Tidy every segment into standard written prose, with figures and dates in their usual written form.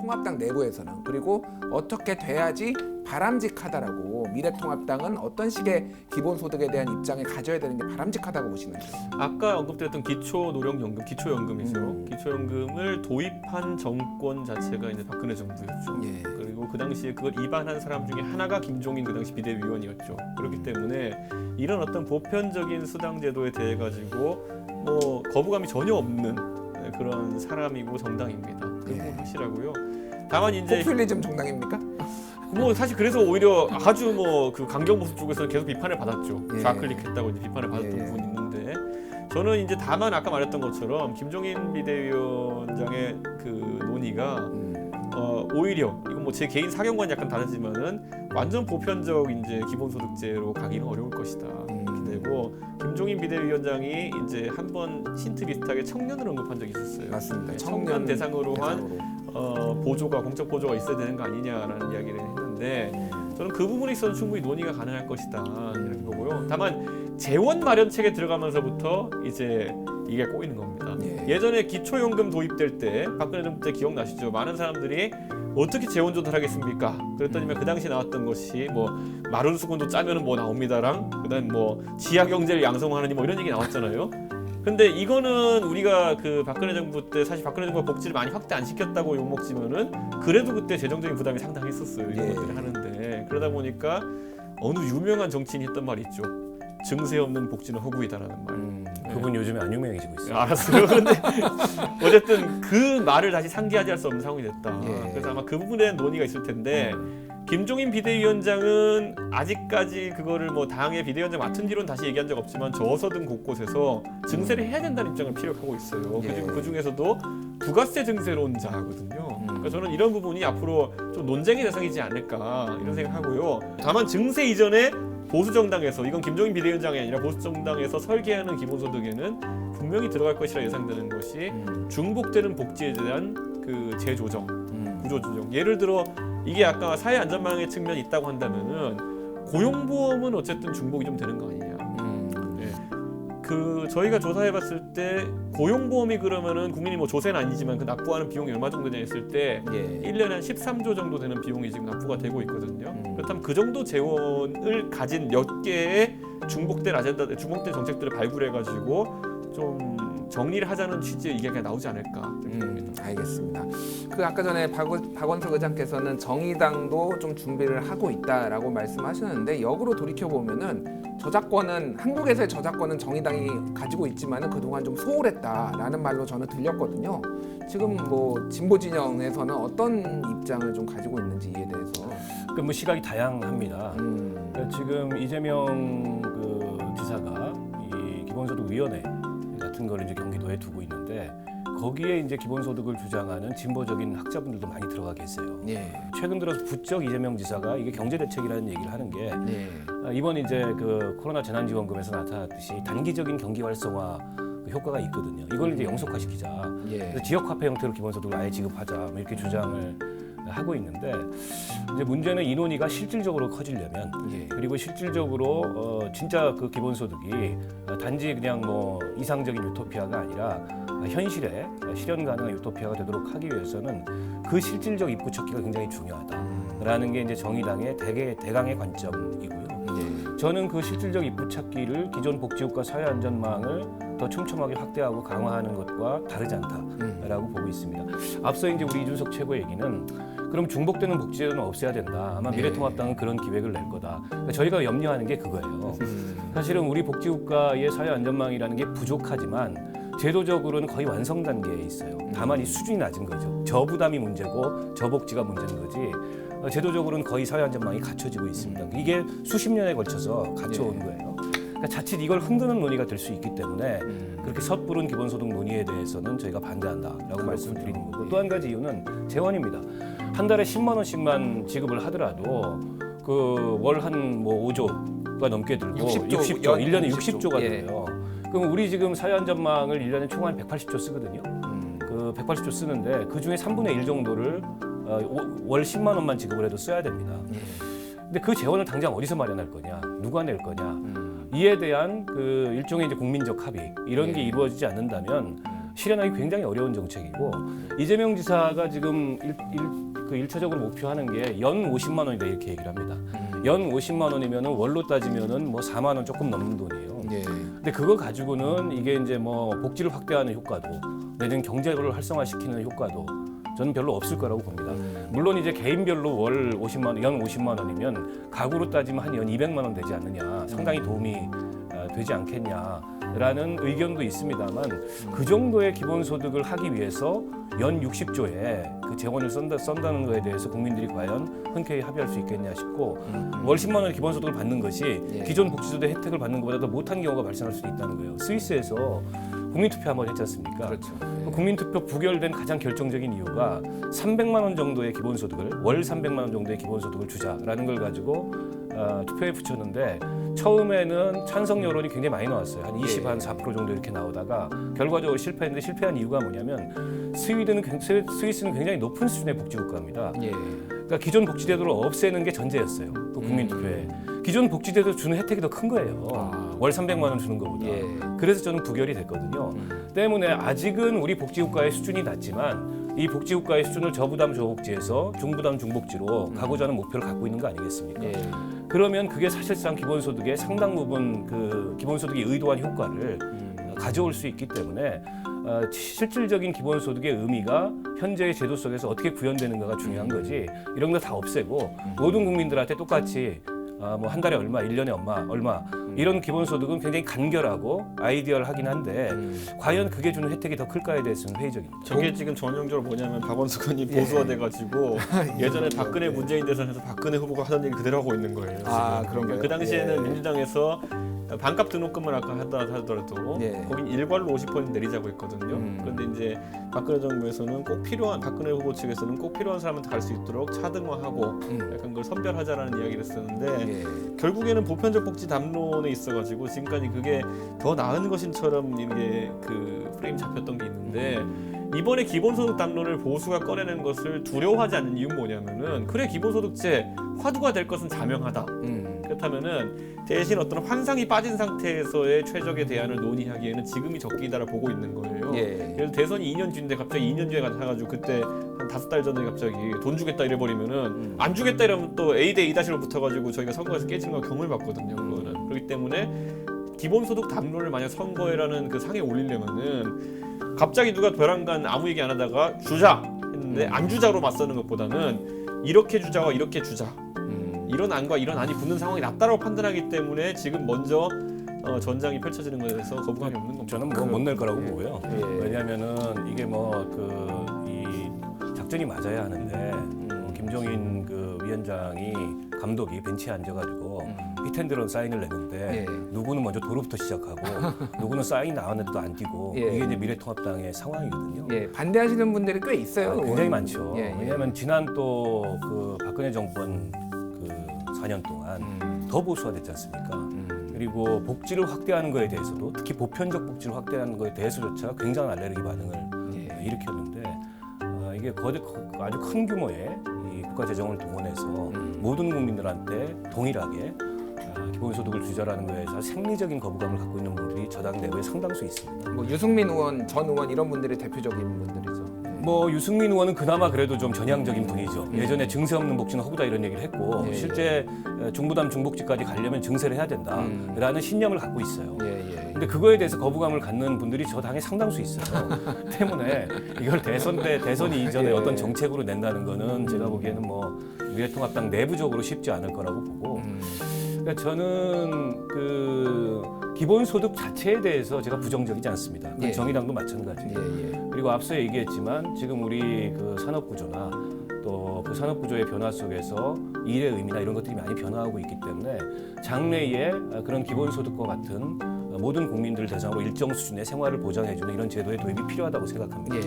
미래통합당 내부에서는, 그리고 어떻게 돼야지 바람직하다라고 미래통합당은 어떤 식의 기본소득에 대한 입장을 가져야 되는 게 바람직하다고 보시는지. 아까 언급드렸던 기초노령연금, 기초연금이죠. 기초연금을 도입한 정권 자체가 이제 박근혜 정부였죠. 예. 그리고 그 당시에 그걸 입안한 사람 중에 하나가 김종인 그 당시 비대위원이었죠. 그렇기 때문에 이런 어떤 보편적인 수당 제도에 대해 가지고 뭐 거부감이 전혀 없는 그런 사람이고 정당입니다. 그건 예. 확실하고요. 다만 이제 포퓰리즘 정당입니까? 뭐 사실 그래서 오히려 아주 뭐 그 강경보수 쪽에서는 계속 비판을 받았죠. 예. 좌클릭했다고 이제 비판을 받았던 예. 부분이 있는데, 저는 이제 다만 아까 말했던 것처럼 김종인 비대위원장의 그 논의가 오히려 이건 뭐 제 개인 사견과는 약간 다르지만은 완전 보편적 이제 기본소득제로 가기는 어려울 것이다. 이렇게 되고, 김종인 비대위원장이 이제 한번 힌트 비슷하게 청년을 언급한 적이 있었어요. 맞습니다. 네, 청년 대상으로 한 보조가, 공적 보조가 있어야 되는 거 아니냐라는 이야기를 했는데, 저는 그 부분에 있어서 충분히 논의가 가능할 것이다 이렇게 보고요. 다만 재원 마련책에 들어가면서부터 이제 이게 꼬이는 겁니다. 예전에 기초연금 도입될 때 박근혜 정부 때 기억나시죠? 많은 사람들이 어떻게 재원 조달하겠습니까? 그랬더니 그 당시 나왔던 것이 뭐 마른 수건도 짜면은 뭐 나옵니다랑, 그다음 뭐 지하 경제를 양성하느니 뭐 이런 얘기 나왔잖아요. 근데 이거는 우리가 그 박근혜 정부 때 사실 박근혜 정부가 복지를 많이 확대 안 시켰다고 욕먹지만은 그래도 그때 재정적인 부담이 상당했었어요. 이런 것들을 하는데, 그러다 보니까 어느 유명한 정치인이 했던 말이 있죠. 증세 없는 복지는 허구이다라는 말. 그분 요즘에 안 유명해지고 있어요. 알았어요. 근데 어쨌든 그 말을 다시 상기하지 수 없는 상황이 됐다. 그래서 아마 그 부분에 대한 논의가 있을 텐데, 김종인 비대위원장은 아직까지 그거를 뭐 당의 비대위원장 맡은 뒤로는 다시 얘기한 적 없지만 저서든 곳곳에서 증세를 해야 된다는 입장을 피력하고 있어요. 그 중에서도 부가세 증세론자거든요. 그러니까 저는 이런 부분이 앞으로 좀 논쟁의 대상이지 않을까 이런 생각하고요. 다만 증세 이전에 보수 정당에서, 이건 김종인 비대위원장이 아니라 보수 정당에서 설계하는 기본소득에는 분명히 들어갈 것이라 예상되는 것이 중복되는 복지에 대한 그 재조정, 구조조정. 예를 들어 이게 아까 사회안전망의 측면이 있다고 한다면은 고용보험은 어쨌든 중복이 좀 되는 거 아니냐. 그 저희가 조사해봤을 때 고용보험이 그러면은 국민이 뭐 조세는 아니지만 그 납부하는 비용이 얼마 정도 되냐 했을 때 1년에 한 13조 정도 되는 비용이 지금 납부가 되고 있거든요. 그렇다면 그 정도 재원을 가진 몇 개의 중복된 아젠다, 중복된 정책들을 발굴해가지고 좀 정리를 하자는 취지의 이야기가 나오지 않을까. 알겠습니다. 그 아까 전에 박원석 의장께서는 정의당도 좀 준비를 하고 있다라고 말씀하셨는데, 역으로 돌이켜 보면은 저작권은, 한국에서의 저작권은 정의당이 가지고 있지만은 그동안 좀 소홀했다라는 말로 저는 들렸거든요. 지금 뭐 진보 진영에서는 어떤 입장을 좀 가지고 있는지 이에 대해서. 그 뭐 시각이 다양합니다. 그러니까 지금 이재명 그 지사가 이 기본소득위원회 같은 걸 이제 경기도에 두고 있는데, 거기에 이제 기본소득을 주장하는 진보적인 학자분들도 많이 들어가 계세요. 최근 들어서 부쩍 이재명 지사가 이게 경제대책이라는 얘기를 하는 게 이번 이제 그 코로나 재난지원금에서 나타났듯이 단기적인 경기 활성화 효과가 있거든요. 이걸 이제 영속화시키자. 그래서 지역화폐 형태로 기본소득을 아예 지급하자. 뭐 이렇게 주장을 하고 있는데, 이제 문제는 이 논의가 실질적으로 커지려면 그리고 실질적으로 진짜 그 기본소득이 단지 그냥 뭐 이상적인 유토피아가 아니라 현실에 실현 가능한 유토피아가 되도록 하기 위해서는 그 실질적 입구 찾기가 굉장히 중요하다라는 게 이제 정의당의 대강의 관점이고요. 저는 그 실질적 입구 찾기를 기존 복지국가 사회안전망을 더 촘촘하게 확대하고 강화하는 것과 다르지 않다라고 보고 있습니다. 앞서 이제 우리 이준석 최고 얘기는 그럼 중복되는 복지제도는 없애야 된다. 아마 미래통합당은 그런 기획을 낼 거다. 그러니까 저희가 염려하는 게 그거예요. 사실은 우리 복지국가의 사회안전망이라는 게 부족하지만 제도적으로는 거의 완성 단계에 있어요. 다만 이 수준이 낮은 거죠. 저부담이 문제고 저복지가 문제인 거지. 제도적으로는 거의 사회안전망이 갖춰지고 있습니다. 이게 수십 년에 걸쳐서 갖춰온 거예요. 그러니까 자칫 이걸 흔드는 논의가 될 수 있기 때문에 그렇게 섣부른 기본소득 논의에 대해서는 저희가 반대한다라고 말씀을 드리는 거고, 또 한 가지 이유는 재원입니다. 한 달에 10만 원씩만 지급을 하더라도 그 월 한 뭐 5조가 넘게 들고 60조 1년에 60조가 들어요. 그럼 우리 지금 사회안전망을 1년에 총 한 180조 쓰거든요. 그 180조 쓰는데 그 중에 3분의 1 정도를 월 10만 원만 지급을 해도 써야 됩니다. 근데 그 재원을 당장 어디서 마련할 거냐, 누가 낼 거냐, 이에 대한 그 일종의 이제 국민적 합의 이런 게 이루어지지 않는다면 실현하기 굉장히 어려운 정책이고 이재명 지사가 지금 일차적으로 목표하는 게 연 50만 원이다 이렇게 얘기를 합니다. 연 50만 원이면은 월로 따지면은 뭐 4만 원 조금 넘는 돈이에요. 예. 근데 그거 가지고는 이게 이제 뭐 복지를 확대하는 효과도 내지는 경제를 활성화시키는 효과도 저는 별로 없을 거라고 봅니다. 물론 이제 개인별로 월 50만 원, 연 50만 원이면 가구로 따지면 한 연 200만 원 되지 않느냐, 상당히 도움이 되지 않겠냐라는 의견도 있습니다만 그 정도의 기본소득을 하기 위해서 연 60조에 그 재원을 썬다는 거에 대해서 국민들이 과연 흔쾌히 합의할 수 있겠냐 싶고 월 10만 원의 기본소득을 받는 것이 예. 기존 기존 복지소득 혜택을 받는 것보다 더 못한 경우가 발생할 수도 있다는 거예요. 스위스에서 국민투표 한번 했지 않습니까? 그렇죠. 그 국민투표 부결된 가장 결정적인 이유가 300만 원 정도의 기본소득을 월 300만 원 정도의 기본소득을 주자라는 걸 가지고 투표에 붙였는데 처음에는 찬성 여론이 굉장히 많이 나왔어요. 한 20, 한 4% 정도 이렇게 나오다가 결과적으로 실패했는데 실패한 이유가 뭐냐면 스위스는 굉장히 높은 수준의 복지국가입니다. 예. 그러니까 기존 복지제도를 없애는 게 전제였어요. 그 국민투표에. 기존 복지제도 주는 혜택이 더 큰 거예요. 월 300만 원 주는 것보다. 예. 그래서 저는 부결이 됐거든요. 때문에 아직은 우리 복지국가의 수준이 낮지만 이 복지국가의 수준을 저부담 저복지에서 중부담 중복지로 가고자 하는 목표를 갖고 있는 거 아니겠습니까? 예. 그러면 그게 사실상 기본소득의 상당 부분 그 기본소득이 의도한 효과를 가져올 수 있기 때문에 실질적인 기본소득의 의미가 현재의 제도 속에서 어떻게 구현되는가가 중요한 거지 이런 거 다 없애고 모든 국민들한테 똑같이 뭐 한 달에 얼마, 1년에 얼마 이런 기본소득은 굉장히 간결하고 아이디얼하긴 한데 과연 그게 주는 혜택이 더 클까에 대해서는 회의적입니다. 저게 지금 전형적으로 뭐냐면 박원순 의원이 보수화돼가지고 예전에 박근혜 문재인 대선에서 박근혜 후보가 하던 얘기 그대로 하고 있는 거예요. 아, 지금. 그런가요? 그 당시에는 예. 민주당에서 반값 등록금을 아까 하더라도 예. 거긴 일괄로 50% 내리자고 했거든요. 그런데 이제 박근혜 정부에서는 꼭 필요한 박근혜 후보 측에서는 꼭 필요한 사람한테 갈 수 있도록 차등화하고 약간 그걸 선별하자라는 이야기를 했었는데 예. 결국에는 보편적 복지 담론에 있어가지고 지금까지 그게 더 나은 것인처럼 이게 그 프레임 잡혔던 게 있는데 이번에 기본소득 담론을 보수가 꺼내는 것을 두려워하지 않는 이유는 뭐냐면은 그래 기본소득제 화두가 될 것은 자명하다. 그렇다면은 대신 어떤 환상이 빠진 상태에서의 최적의 대안을 논의하기에는 지금이 적기다라 보고 있는 거예요. 예. 그래서 대선이 2년 뒤인데 갑자기 2년 뒤에 가가지고 그때 한 5달 전에 갑자기 돈 주겠다 이래버리면은 안 주겠다 이러면 또 A 대 2-로 붙어가지고 저희가 선거에서 깨지는 거 경험을 봤거든요. 그거는 그렇기 때문에 기본소득 담론을 만약 선거에라는 그 상에 올리려면은 갑자기 누가 벼랑간 아무 얘기 안 하다가 주자 했는데 안 주자로 맞서는 것보다는 이렇게 주자와 이렇게 주자 이런 안과 이런 안이 붙는 상황이 낫다라고 판단하기 때문에 지금 먼저 전장이 펼쳐지는 것에 대해서 거부감이 없는 겁니다. 저는 뭐 못 낼 거라고 예. 보고요. 예. 왜냐하면은 이게 이 작전이 맞아야 하는데 김종인 그 위원장이 감독이 벤치에 앉아가지고 히트앤드런 사인을 냈는데 예. 누구는 먼저 도로부터 시작하고 누구는 사인 나왔는데도 안 뛰고 예. 이게 이제 미래통합당의 상황이거든요. 예. 반대하시는 분들이 꽤 있어요. 굉장히 많죠. 예, 예. 왜냐하면 지난 또 그 박근혜 정권 그 4년 동안 더 보수화됐지 않습니까? 그리고 복지를 확대하는 거에 대해서도 특히 보편적 복지를 확대하는 거에 대해서조차 굉장한 알레르기 반응을 예. 일으켰는데 이게 아주 큰 규모의 이 국가 재정을 동원해서 모든 국민들한테 동일하게 기본소득을 주자라는 거에 대해서 생리적인 거부감을 갖고 있는 분들이 저당 내부에 상당수 있습니다. 뭐 유승민 의원, 전 의원 이런 분들이 대표적인 분들이죠. 뭐 유승민 의원은 그나마 그래도 좀 전향적인 분이죠. 예전에 증세 없는 복지는 허구다 이런 얘기를 했고 예, 실제 중부담 중복지까지 가려면 증세를 해야 된다라는 신념을 갖고 있어요. 예. 근데 그거에 대해서 거부감을 갖는 분들이 저 당에 상당수 있어요. 때문에 이걸 대선이 이전에 예. 어떤 정책으로 낸다는 거는 제가 보기에는 뭐 미래통합당 내부적으로 쉽지 않을 거라고 보고 그러니까 저는 그 기본소득 자체에 대해서 제가 부정적이지 않습니다. 예. 정의당도 마찬가지예요. 예. 그리고 앞서 얘기했지만 지금 우리 그 산업구조나 또 그 산업구조의 변화 속에서 일의 의미나 이런 것들이 많이 변화하고 있기 때문에 장래에 그런 기본소득과 같은 모든 국민들을 대상으로 일정 수준의 생활을 보장해주는 이런 제도의 도입이 필요하다고 생각합니다. 예.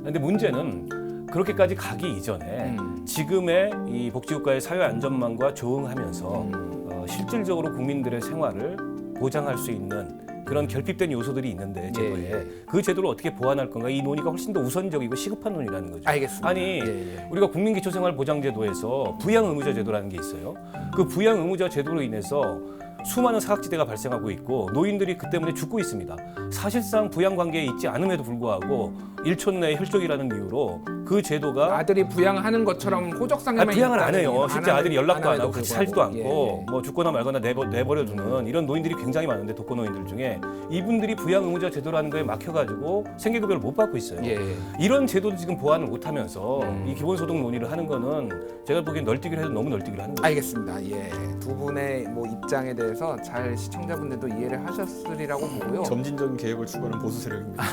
그런데 문제는 그렇게까지 가기 이전에 지금의 이 복지국가의 사회 안전망과 조응하면서 실질적으로 국민들의 생활을 보장할 수 있는 그런 결핍된 요소들이 있는데 제도에 예. 그 제도를 어떻게 보완할 건가 이 논의가 훨씬 더 우선적이고 시급한 논의라는 거죠. 알겠습니다. 아니 예. 우리가 국민기초생활보장제도에서 부양의무자 제도라는 게 있어요. 그 부양의무자 제도로 인해서 수많은 사각지대가 발생하고 있고 노인들이 그 때문에 죽고 있습니다. 사실상 부양 관계에 있지 않음에도 불구하고 일촌 내 혈족이라는 이유로 그 제도가 아들이 부양하는 것처럼 호적상에만 부양을 안 있다는 해요. 얘기는 실제 안 아들이 연락도 안 함에도 하고 같이 불구하고. 살지도 않고 예, 예. 뭐 죽거나 말거나 내버려두는 이런 노인들이 굉장히 많은데 독거노인들 중에 이분들이 부양 의무자 제도라는 거에 막혀가지고 생계급여를 못 받고 있어요. 예. 이런 제도도 지금 보완을 못하면서 이 기본소득 논의를 하는 거는 제가 보기엔 널뛰기를 해도 너무 널뛰기를 하는 거예요. 알겠습니다. 예, 두 분의 뭐 입장에 대해서 잘 시청자분들도 이해를 하셨으리라고 보고요. 점진적인 계획을 추구하는 보수 세력입니다.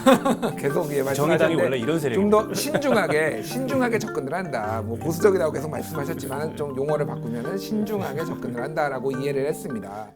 계속 예 정의당이 원래 말씀하셨는데 이런 세력입니다. 좀 더 신중하게 접근을 한다. 뭐 보수적이라고 계속 말씀하셨지만 좀 용어를 바꾸면은 신중하게 접근을 한다라고 이해를 했습니다.